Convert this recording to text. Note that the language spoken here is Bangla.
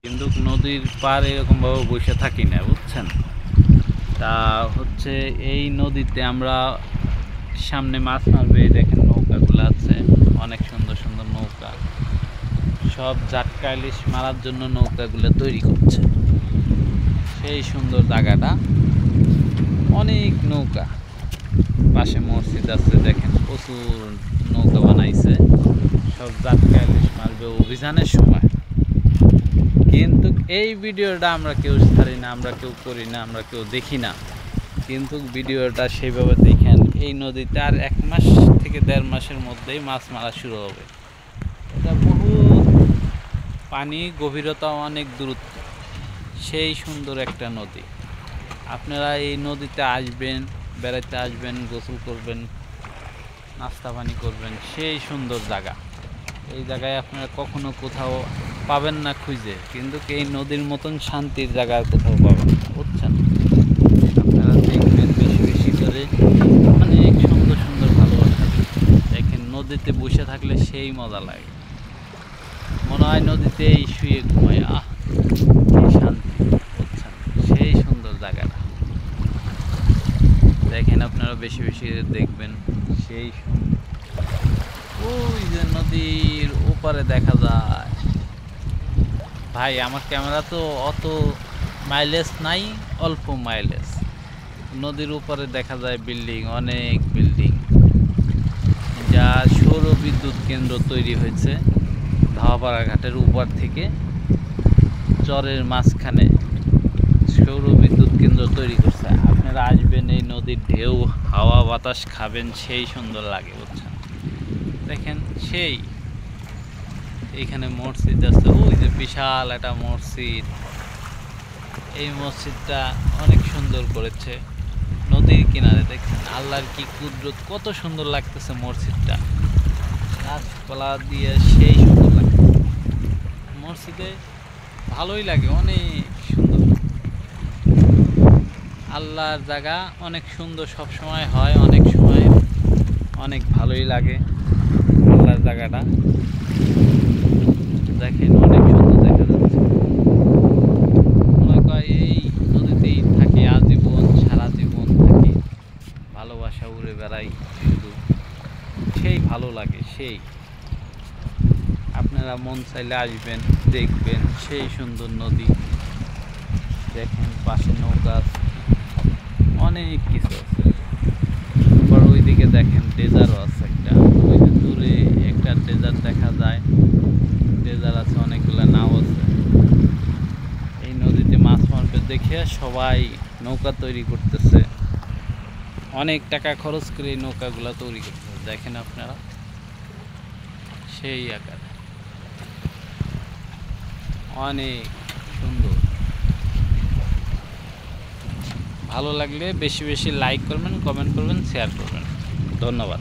কিন্তু নদীর পার এরকম ভাবে বসে থাকি না, বুঝছেন। তা হচ্ছে এই নদীতে আমরা সামনে মাছ মারবে, দেখেন নৌকাগুলো আছে, অনেক সুন্দর সুন্দর নৌকা, সব জাটকা ইলিশ মারার জন্য নৌকাগুলো তৈরি করছে। সেই সুন্দর জায়গাটা, অনেক নৌকা, পাশে মসজিদ আছে, দেখেন প্রচুর নৌকা বানাইছে, সব জাটকা ইলিশ মারবে অভিযানের সময়। কিন্তু এই ভিডিওটা আমরা কেউ ছাড়ি না, আমরা কেউ করি না, আমরা কেউ দেখি না, কিন্তু ভিডিওটা সেইভাবে দেখেন। এই নদীতে আর 1 মাস থেকে 1.5 মাসের মধ্যেই মাছ মারা শুরু হবে। এটা বহু পানি, গভীরতা অনেক দূরত্ব, সেই সুন্দর একটা নদী। আপনারা এই নদীতে আসবেন, বেড়াতে আসবেন, গোসল করবেন, নাস্তা পানি করবেন, সেই সুন্দর জায়গা। এই জায়গায় আপনারা কখনো কোথাও পাবেন না খুঁজে, কিন্তু এই নদীর মতন শান্তির জায়গা কোথাও পাবেন না, বুঝছেন। আপনারা দেখবেন বেশি বেশি করে, অনেক সুন্দর সুন্দর ভালোবাসা। দেখেন নদীতে বসে থাকলে সেই মজা লাগে, মনে হয় নদীতেই শুয়ে ঘুমায়, কি শান্তি, বুঝছেন। সেই সুন্দর জায়গাটা দেখেন, আপনারা বেশি বেশি দেখবেন, সেই সুন্দর। ওই যে নদীর ওপারে দেখা যায়, ভাই আমার ক্যামেরা তো অত মাইলেজ নাই, অল্প মাইলেজ। নদীর উপরে দেখা যায় বিল্ডিং, অনেক বিল্ডিং, যা সৌর বিদ্যুৎ কেন্দ্র তৈরি হয়েছে ধাওয়াপাড়া ঘাটের উপর থেকে চরের মাঝখানে সৌর বিদ্যুৎ কেন্দ্র তৈরি করছে। আপনারা আসবেন, এই নদীর ঢেউ, হাওয়া বাতাস খাবেন, সেই সুন্দর লাগে, বুঝছেন। দেখেন সেই এইখানে মসজিদ আছে, ওই যে বিশাল একটা মসজিদ, এই মসজিদটা অনেক সুন্দর করেছে নদীর কিনারে। দেখছেন আল্লাহর কি কুদরত, কত সুন্দর লাগতেছে মসজিদটা, গাছপালা দিয়ে সেই সুন্দর লাগতেছে মসজিদে, ভালোই লাগে, অনেক সুন্দর। আল্লাহর জায়গা অনেক সুন্দর, সব সময় হয়, অনেক সময় অনেক ভালোই লাগে আল্লাহর জায়গাটা। দেখেন অনেক সুন্দর দেখা যাচ্ছে, মনে হয় এই নদীতেই থাকি আজীবন, সারা জীবন থাকি, ভালোবাসা উড়ে বেড়াই শুধু, সেই ভালো লাগে। সেই আপনারা মন চাইলে আসবেন, দেখবেন সেই সুন্দর নদী। দেখেন পাশে নৌকা আছে, অনেক কিছু আছে। আবার ওইদিকে দেখেন ডেজারও আছে একটা, ওই যে দূরে একটা ডেজার দেখা যায়, ডেজার আছে, অনেকগুলো নাও আছে। এই নদীতে মাছ মারবে দেখে সবাই নৌকা তৈরি করতেছে, অনেক টাকা খরচ করে এই নৌকাগুলো তৈরি করতেছে। দেখেন আপনারা সেই আকার, অনেক সুন্দর। ভালো লাগলে বেশি বেশি লাইক করবেন, কমেন্ট করবেন, শেয়ার করবেন। ধন্যবাদ।